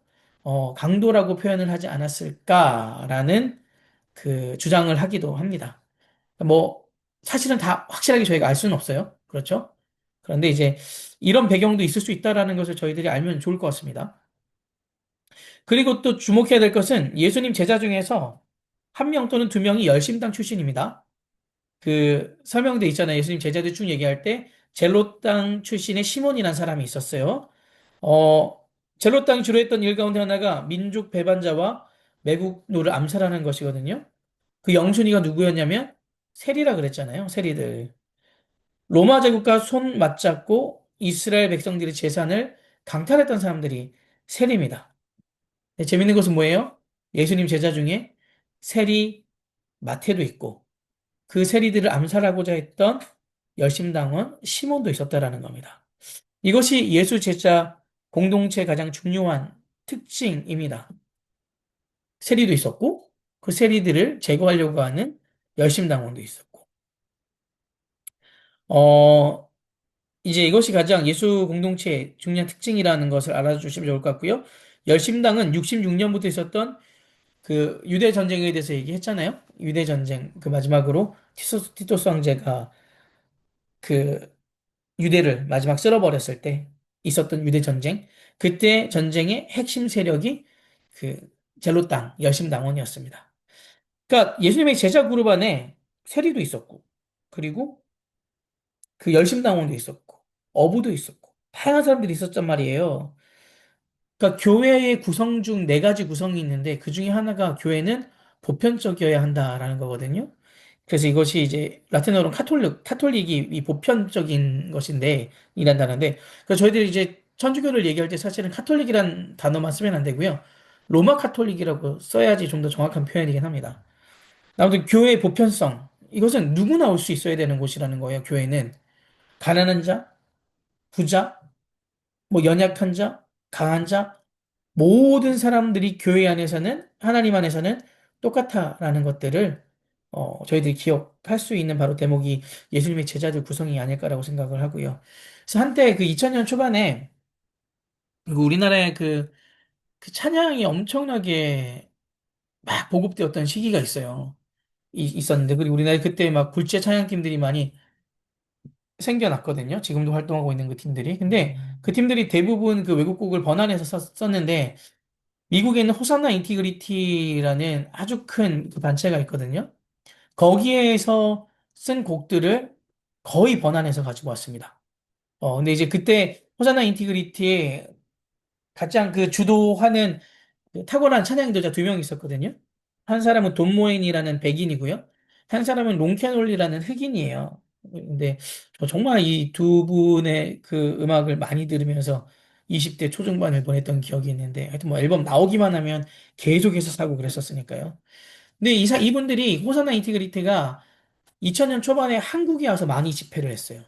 S1: 강도라고 표현을 하지 않았을까라는 그 주장을 하기도 합니다. 뭐 사실은 다 확실하게 저희가 알 수는 없어요. 그렇죠? 그런데 이제 이런 배경도 있을 수 있다라는 것을 저희들이 알면 좋을 것 같습니다. 그리고 또 주목해야 될 것은 예수님 제자 중에서 한 명 또는 두 명이 열심당 출신입니다. 그 설명돼 있잖아요. 예수님 제자들 쭉 얘기할 때 젤롯당 출신의 시몬이라는 사람이 있었어요. 어, 젤롯당이 주로 했던 일 가운데 하나가 민족 배반자와 매국노를 암살하는 것이거든요. 그 영순위가 누구였냐면 세리라 그랬잖아요. 세리들. 로마 제국과 손 맞잡고 이스라엘 백성들의 재산을 강탈했던 사람들이 세리입니다. 근데 재밌는 것은 뭐예요? 예수님 제자 중에 세리 마태도 있고 그 세리들을 암살하고자 했던 열심당원 시몬도 있었다라는 겁니다. 이것이 예수 제자 공동체의 가장 중요한 특징입니다. 세리도 있었고 그 세리들을 제거하려고 하는 열심당원도 있었고 어 이제 이것이 가장 예수 공동체의 중요한 특징이라는 것을 알아주시면 좋을 것 같고요. 열심당은 66년부터 있었던 그 유대 전쟁에 대해서 얘기했잖아요. 유대 전쟁 그 마지막으로 티토스 황제가 그 유대를 마지막 쓸어버렸을 때 있었던 유대 전쟁. 그때 전쟁의 핵심 세력이 그 젤로당 열심당원이었습니다. 그러니까 예수님의 제자 그룹 안에 세리도 있었고, 그리고 그 열심당원도 있었고, 어부도 있었고, 다양한 사람들이 있었단 말이에요. 그러니까 교회의 구성 중 네 가지 구성이 있는데 그 중에 하나가 교회는 보편적이어야 한다라는 거거든요. 그래서 이것이 이제 라틴어로는 카톨릭이 이 보편적인 것인데 이란다는데 그래서 저희들이 이제 천주교를 얘기할 때 사실은 카톨릭이란 단어만 쓰면 안 되고요. 로마 카톨릭이라고 써야지 좀 더 정확한 표현이긴 합니다. 아무튼 교회의 보편성 이것은 누구나 올 수 있어야 되는 곳이라는 거예요. 교회는 가난한 자, 부자, 뭐 연약한 자, 강한 자 모든 사람들이 교회 안에서는 하나님 안에서는 똑같아라는 것들을 저희들이 기억할 수 있는 바로 대목이 예수님의 제자들 구성이 아닐까라고 생각을 하고요. 그래서 한때 그 2000년 초반에 그 우리나라의 그 찬양이 엄청나게 막 보급되었던 시기가 있어요. 있었는데 그리고 우리나라에 그때 막 굴지의 찬양팀들이 많이 생겨났거든요. 지금도 활동하고 있는 그 팀들이. 근데 그 팀들이 대부분 그 외국곡을 번안해서 썼는데 미국에 있는 호산나 인티그리티라는 아주 큰 그 단체가 있거든요. 거기에서 쓴 곡들을 거의 번안해서 가지고 왔습니다. 근데 이제 그때 호산나 인티그리티의 가장 그 주도하는 그 탁월한 찬양 인도자 두 명 있었거든요. 한 사람은 돈 모엔이라는 백인이고요. 한 사람은 롱캐놀리라는 흑인이에요. 근데 저 정말 이 두 분의 그 음악을 많이 들으면서 20대 초중반을 보냈던 기억이 있는데 하여튼 뭐 앨범 나오기만 하면 계속해서 사고 그랬었으니까요. 근데 이분들이 호사나 인티그리티가 2000년 초반에 한국에 와서 많이 집회를 했어요.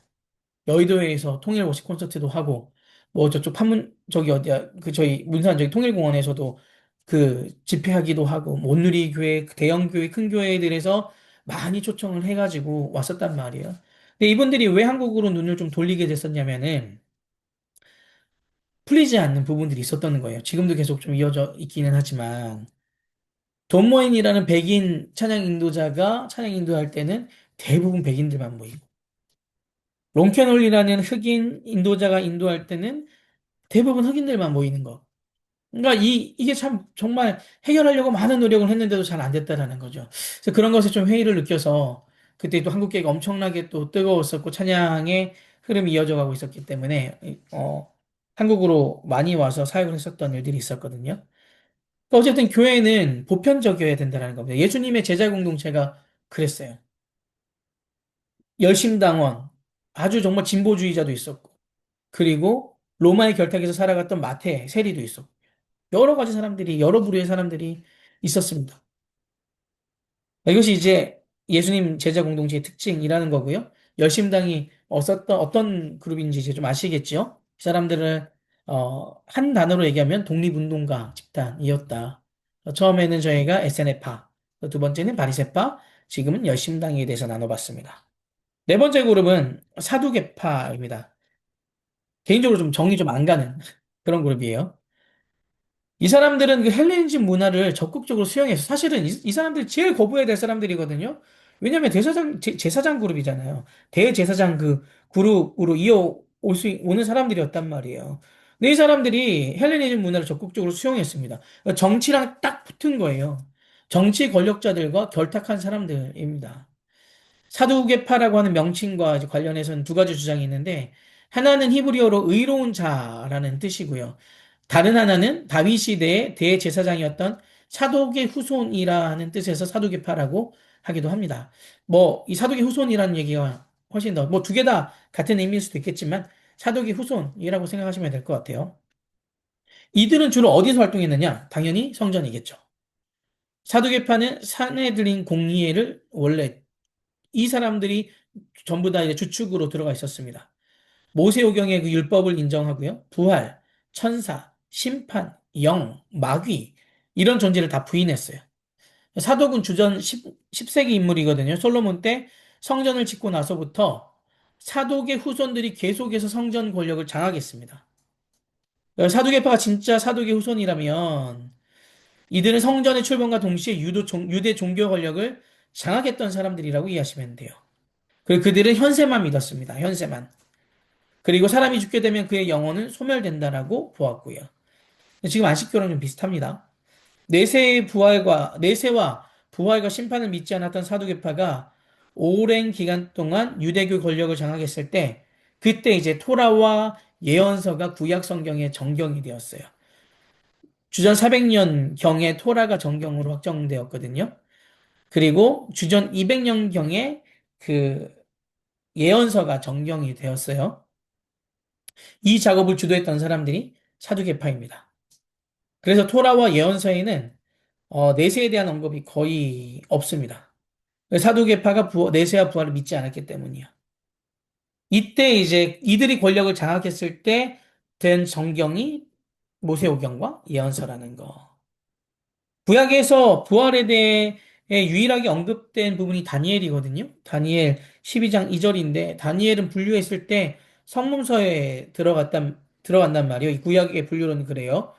S1: 여의도에서 통일고시 콘서트도 하고 뭐 저쪽 판문 저기 어디야 그 저희 문산 저기 통일공원에서도 그 집회하기도 하고 뭐 온누리 교회 그 대형 교회 큰 교회들에서 많이 초청을 해가지고 왔었단 말이에요. 근데 이분들이 왜 한국으로 눈을 좀 돌리게 됐었냐면은 풀리지 않는 부분들이 있었던 거예요. 지금도 계속 좀 이어져 있기는 하지만 돈 모인이라는 백인 찬양 인도자가 찬양 인도할 때는 대부분 백인들만 모이고 롱캐놀리라는 흑인 인도자가 인도할 때는 대부분 흑인들만 모이는 거. 그러니까 이게 참 정말 해결하려고 많은 노력을 했는데도 잘 안 됐다라는 거죠. 그래서 그런 것에 좀 회의를 느껴서 그때 또 한국계가 엄청나게 또 뜨거웠었고 찬양의 흐름이 이어져 가고 있었기 때문에 한국으로 많이 와서 사역을 했었던 일들이 있었거든요. 그러니까 어쨌든 교회는 보편적이어야 된다는 겁니다. 예수님의 제자 공동체가 그랬어요. 열심당원, 아주 정말 진보주의자도 있었고, 그리고 로마의 결탁에서 살아갔던 마태, 세리도 있었고, 여러 가지 사람들이, 여러 부류의 사람들이 있었습니다. 이것이 이제 예수님 제자 공동체의 특징이라는 거고요. 열심당이 어떤 그룹인지 이제 좀 아시겠죠? 이 사람들을, 한 단어로 얘기하면 독립운동가 집단이었다. 처음에는 저희가 SNF파, 두 번째는 바리새파, 지금은 열심당에 대해서 나눠봤습니다. 네 번째 그룹은 사두개파입니다. 개인적으로 좀 정이 좀 안 가는 그런 그룹이에요. 이 사람들은 그 헬레니즘 문화를 적극적으로 수용해서 사실은 이 사람들이 제일 거부해야 될 사람들이거든요. 왜냐하면 제사장 그룹이잖아요. 대제사장 그 그룹으로 오는 사람들이었단 말이에요. 근데 이 사람들이 헬레니즘 문화를 적극적으로 수용했습니다. 정치랑 딱 붙은 거예요. 정치 권력자들과 결탁한 사람들입니다. 사두개파라고 하는 명칭과 이제 관련해서는 두 가지 주장이 있는데 하나는 히브리어로 의로운 자라는 뜻이고요. 다른 하나는 다윗 시대의 대제사장이었던 사독의 후손이라는 뜻에서 사독계파라고 하기도 합니다. 뭐, 이 사독의 후손이라는 얘기가 훨씬 더, 뭐, 두 개 다 같은 의미일 수도 있겠지만, 사독의 후손이라고 생각하시면 될 것 같아요. 이들은 주로 어디서 활동했느냐? 당연히 성전이겠죠. 사두개파는 사내들인 공의회를 원래 이 사람들이 전부 다 이제 주축으로 들어가 있었습니다. 모세오경의 그 율법을 인정하고요. 부활, 천사, 심판, 영, 마귀 이런 존재를 다 부인했어요. 사독은 주전 10세기 인물이거든요. 솔로몬 때 성전을 짓고 나서부터 사독의 후손들이 계속해서 성전 권력을 장악했습니다. 사두개파가 진짜 사독의 후손이라면 이들은 성전의 출범과 동시에 유대 종교 권력을 장악했던 사람들이라고 이해하시면 돼요. 그리고 그들은 현세만 믿었습니다. 현세만. 그리고 사람이 죽게 되면 그의 영혼은 소멸된다라고 보았고요. 지금 안식교랑 좀 비슷합니다. 내세와 부활과 심판을 믿지 않았던 사두개파가 오랜 기간 동안 유대교 권력을 장악했을 때 그때 이제 토라와 예언서가 구약 성경의 정경이 되었어요. 주전 400년경에 토라가 정경으로 확정되었거든요. 그리고 주전 200년경에 그 예언서가 정경이 되었어요. 이 작업을 주도했던 사람들이 사두개파입니다. 그래서 토라와 예언서에는 내세에 대한 언급이 거의 없습니다. 사두개파가 내세와 부활을 믿지 않았기 때문이야. 이때 이제 이들이 권력을 장악했을 때 된 정경이 모세오경과 예언서라는 거. 구약에서 부활에 대해 유일하게 언급된 부분이 다니엘이거든요. 다니엘 12장 2절인데, 다니엘은 분류했을 때 성문서에 들어간단 말이에요. 이 구약의 분류로는 그래요.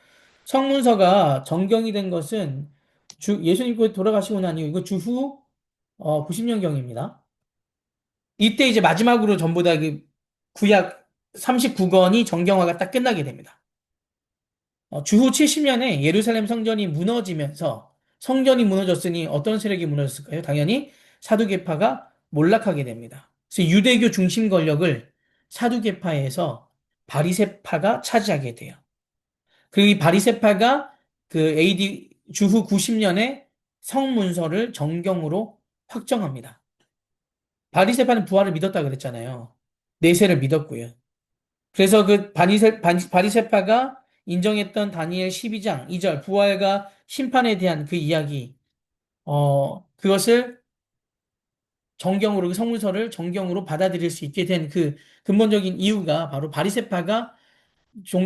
S1: 성문서가 정경이 된 것은 예수님께서 돌아가시고 난 이후, 이거 주후 90년경입니다. 이때 이제 마지막으로 전부 다 그 구약 39권이 정경화가 딱 끝나게 됩니다. 주후 70년에 예루살렘 성전이 무너지면서 성전이 무너졌으니 어떤 세력이 무너졌을까요? 당연히 사두개파가 몰락하게 됩니다. 그래서 유대교 중심 권력을 사두개파에서 바리새파가 차지하게 돼요. 그리고 이 바리새파가 그 AD 주후 90년에 성문서를 정경으로 확정합니다. 바리새파는 부활을 믿었다 그랬잖아요. 내세를 믿었고요. 그래서 그 바리새파가 인정했던 다니엘 12장 2절 부활과 심판에 대한 그 이야기, 그것을 정경으로 그 성문서를 정경으로 받아들일 수 있게 된 그 근본적인 이유가 바로 바리새파가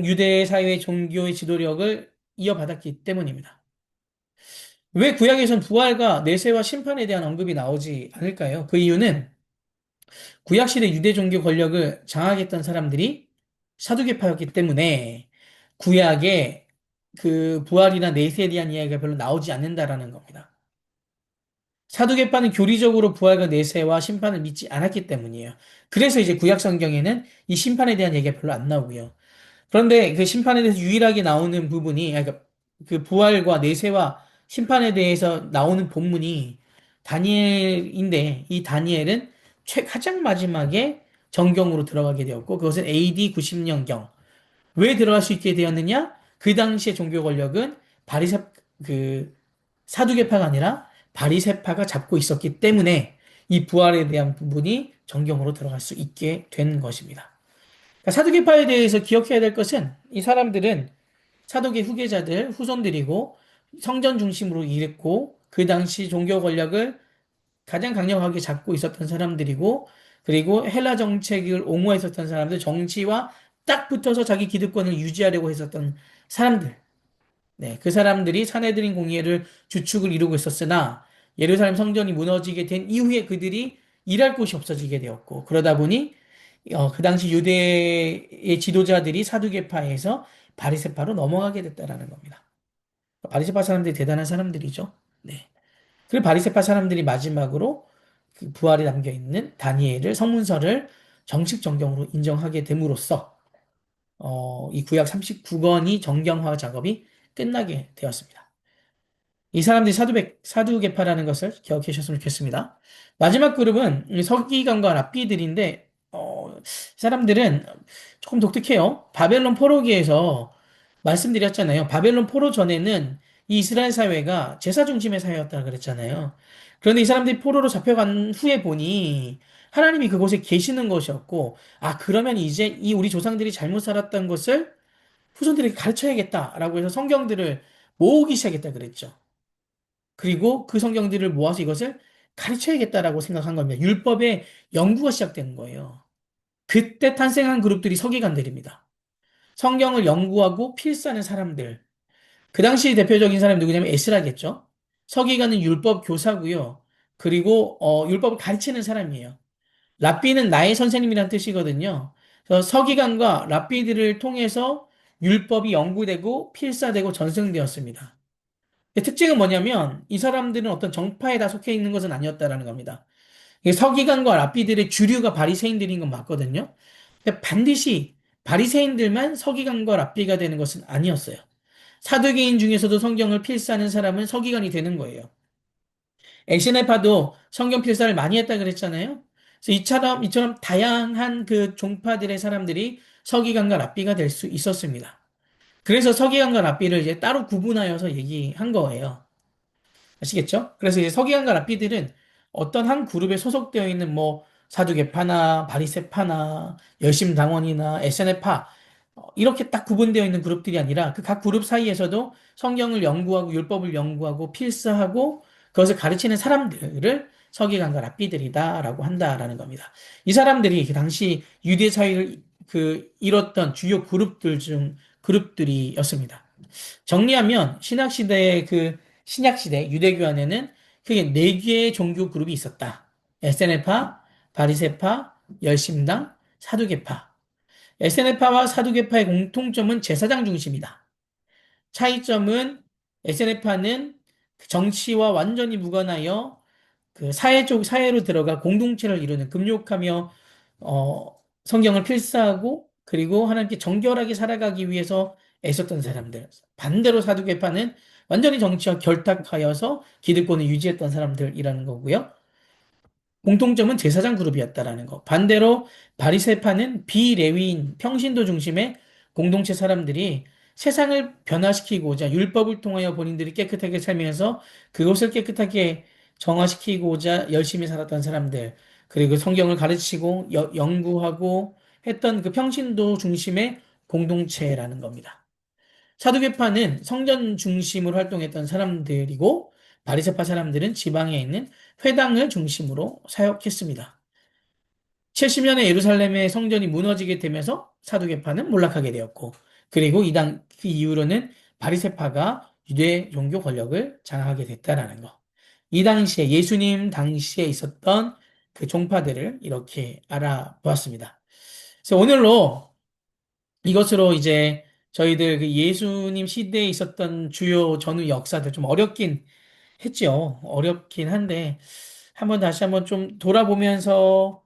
S1: 유대 사회의 종교의 지도력을 이어받았기 때문입니다. 왜 구약에선 부활과 내세와 심판에 대한 언급이 나오지 않을까요? 그 이유는 구약시대 유대 종교 권력을 장악했던 사람들이 사두개파였기 때문에 구약에 그 부활이나 내세에 대한 이야기가 별로 나오지 않는다라는 겁니다. 사두개파는 교리적으로 부활과 내세와 심판을 믿지 않았기 때문이에요. 그래서 이제 구약 성경에는 이 심판에 대한 얘기가 별로 안 나오고요. 그런데 그 심판에 대해서 유일하게 나오는 부분이, 그러니까 그 부활과 내세와 심판에 대해서 나오는 본문이 다니엘인데, 이 다니엘은 가장 마지막에 정경으로 들어가게 되었고, 그것은 AD 90년경. 왜 들어갈 수 있게 되었느냐? 그 당시의 종교 권력은 바리새, 그, 사두개파가 아니라 바리새파가 잡고 있었기 때문에 이 부활에 대한 부분이 정경으로 들어갈 수 있게 된 것입니다. 그러니까 사두개파에 대해서 기억해야 될 것은 이 사람들은 사도계 후계자들, 후손들이고 성전 중심으로 일했고 그 당시 종교 권력을 가장 강력하게 잡고 있었던 사람들이고 그리고 헬라 정책을 옹호했었던 사람들, 정치와 딱 붙어서 자기 기득권을 유지하려고 했었던 사람들. 네, 그 사람들이 사내들인 공의회를 주축을 이루고 있었으나 예루살렘 성전이 무너지게 된 이후에 그들이 일할 곳이 없어지게 되었고 그러다 보니 그 당시 유대의 지도자들이 사두개파에서 바리새파로 넘어가게 됐다라는 겁니다. 바리새파 사람들이 대단한 사람들이죠. 네. 그리고 바리새파 사람들이 마지막으로 그 부활에 담겨 있는 다니엘을 성문서를 정식 정경으로 인정하게 됨으로써 이 구약 39권이 정경화 작업이 끝나게 되었습니다. 이 사람들이 사두개파라는 것을 기억해 주셨으면 좋겠습니다. 마지막 그룹은 서기관과 랍비들인데, 이 사람들은 조금 독특해요. 바벨론 포로기에서 말씀드렸잖아요. 바벨론 포로 전에는 이 이스라엘 사회가 제사 중심의 사회였다 그랬잖아요. 그런데 이 사람들이 포로로 잡혀간 후에 보니 하나님이 그곳에 계시는 것이었고, 아, 그러면 이제 이 우리 조상들이 잘못 살았던 것을 후손들에게 가르쳐야겠다라고 해서 성경들을 모으기 시작했다 그랬죠. 그리고 그 성경들을 모아서 이것을 가르쳐야겠다라고 생각한 겁니다. 율법의 연구가 시작된 거예요. 그때 탄생한 그룹들이 서기관들입니다. 성경을 연구하고 필사하는 사람들. 그 당시 대표적인 사람이 누구냐면 에스라겠죠. 서기관은 율법 교사고요. 그리고 율법을 가르치는 사람이에요. 랍비는 나의 선생님이라는 뜻이거든요. 그래서 서기관과 랍비들을 통해서 율법이 연구되고 필사되고 전승되었습니다. 특징은 뭐냐면 이 사람들은 어떤 정파에 다 속해 있는 것은 아니었다라는 겁니다. 이게 서기관과 랍비들의 주류가 바리새인들인 건 맞거든요. 근데 반드시 바리새인들만 서기관과 랍비가 되는 것은 아니었어요. 사두개인 중에서도 성경을 필사하는 사람은 서기관이 되는 거예요. 엑시네파도 성경 필사를 많이 했다 그랬잖아요. 그래서 이처럼 다양한 그 종파들의 사람들이 서기관과 랍비가 될 수 있었습니다. 그래서 서기관과 랍비를 이제 따로 구분하여서 얘기한 거예요. 아시겠죠? 그래서 이제 서기관과 랍비들은 어떤 한 그룹에 소속되어 있는 뭐 사두개파나 바리새파나 열심당원이나 에세네파 이렇게 딱 구분되어 있는 그룹들이 아니라 그 각 그룹 사이에서도 성경을 연구하고 율법을 연구하고 필사하고 그것을 가르치는 사람들을 서기관과 랍비들이다라고 한다라는 겁니다. 이 사람들이 그 당시 유대 사회를 그 이뤘던 주요 그룹들 중 그룹들이었습니다. 정리하면 신약시대 유대교 안에는 크게 네 개의 종교 그룹이 있었다. 에세네파, 바리세파, 열심당, 사두개파. 에세네파와 사두개파의 공통점은 제사장 중심이다. 차이점은 에세네파는 정치와 완전히 무관하여 그 사회로 들어가 공동체를 이루는 금욕하며 성경을 필사하고 그리고 하나님께 정결하게 살아가기 위해서 애썼던 사람들. 반대로 사두개파는 완전히 정치와 결탁하여서 기득권을 유지했던 사람들이라는 거고요. 공통점은 제사장 그룹이었다라는 거. 반대로 바리새파는 비레위인 평신도 중심의 공동체 사람들이 세상을 변화시키고자 율법을 통하여 본인들이 깨끗하게 살면서 그것을 깨끗하게 정화시키고자 열심히 살았던 사람들, 그리고 성경을 가르치고 연구하고 했던 그 평신도 중심의 공동체라는 겁니다. 사두개파는 성전 중심으로 활동했던 사람들이고 바리새파 사람들은 지방에 있는 회당을 중심으로 사역했습니다. 70년에 예루살렘의 성전이 무너지게 되면서 사두개파는 몰락하게 되었고 그리고 그 이후로는 바리새파가 유대 종교 권력을 장악하게 됐다라는 거. 이 당시에 예수님 당시에 있었던 그 종파들을 이렇게 알아보았습니다. 그래서 오늘로 이것으로 이제 저희들 그 예수님 시대에 있었던 주요 전후 역사들 좀 어렵긴 했죠. 어렵긴 한데 다시 한번 좀 돌아보면서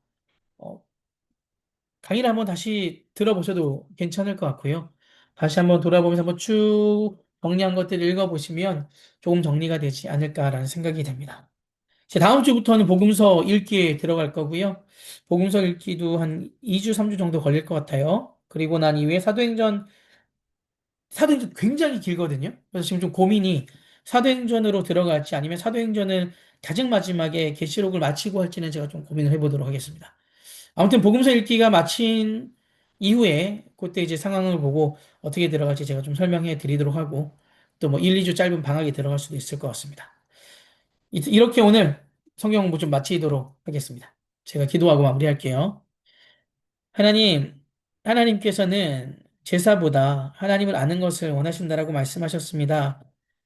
S1: 어, 강의를 한번 다시 들어보셔도 괜찮을 것 같고요. 다시 한번 돌아보면서 한번 쭉 정리한 것들을 읽어보시면 조금 정리가 되지 않을까라는 생각이 됩니다. 이제 다음 주부터는 복음서 읽기에 들어갈 거고요. 복음서 읽기도 한 2주, 3주 정도 걸릴 것 같아요. 그리고 난 이후에 사도행전 굉장히 길거든요. 그래서 지금 좀 고민이 사도행전으로 들어갈지 아니면 사도행전을 가장 마지막에 계시록을 마치고 할지는 제가 좀 고민을 해보도록 하겠습니다. 아무튼 복음서 읽기가 마친 이후에 그때 이제 상황을 보고 어떻게 들어갈지 제가 좀 설명해 드리도록 하고 또 뭐 1, 2주 짧은 방학이 들어갈 수도 있을 것 같습니다. 이렇게 오늘 성경 공부 좀 마치도록 하겠습니다. 제가 기도하고 마무리할게요. 하나님, 하나님께서는 제사보다 하나님을 아는 것을 원하신다라고 말씀하셨습니다.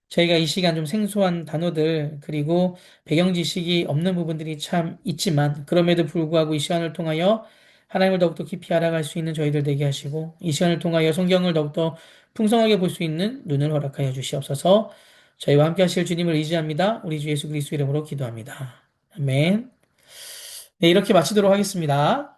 S1: 저희가 이 시간 좀 생소한 단어들, 그리고 배경 지식이 없는 부분들이 참 있지만, 그럼에도 불구하고 이 시간을 통하여 하나님을 더욱더 깊이 알아갈 수 있는 저희들 되게 하시고, 이 시간을 통하여 성경을 더욱더 풍성하게 볼 수 있는 눈을 허락하여 주시옵소서. 저희와 함께 하실 주님을 의지합니다. 우리 주 예수 그리스도 이름으로 기도합니다. 아멘. 네, 이렇게 마치도록 하겠습니다.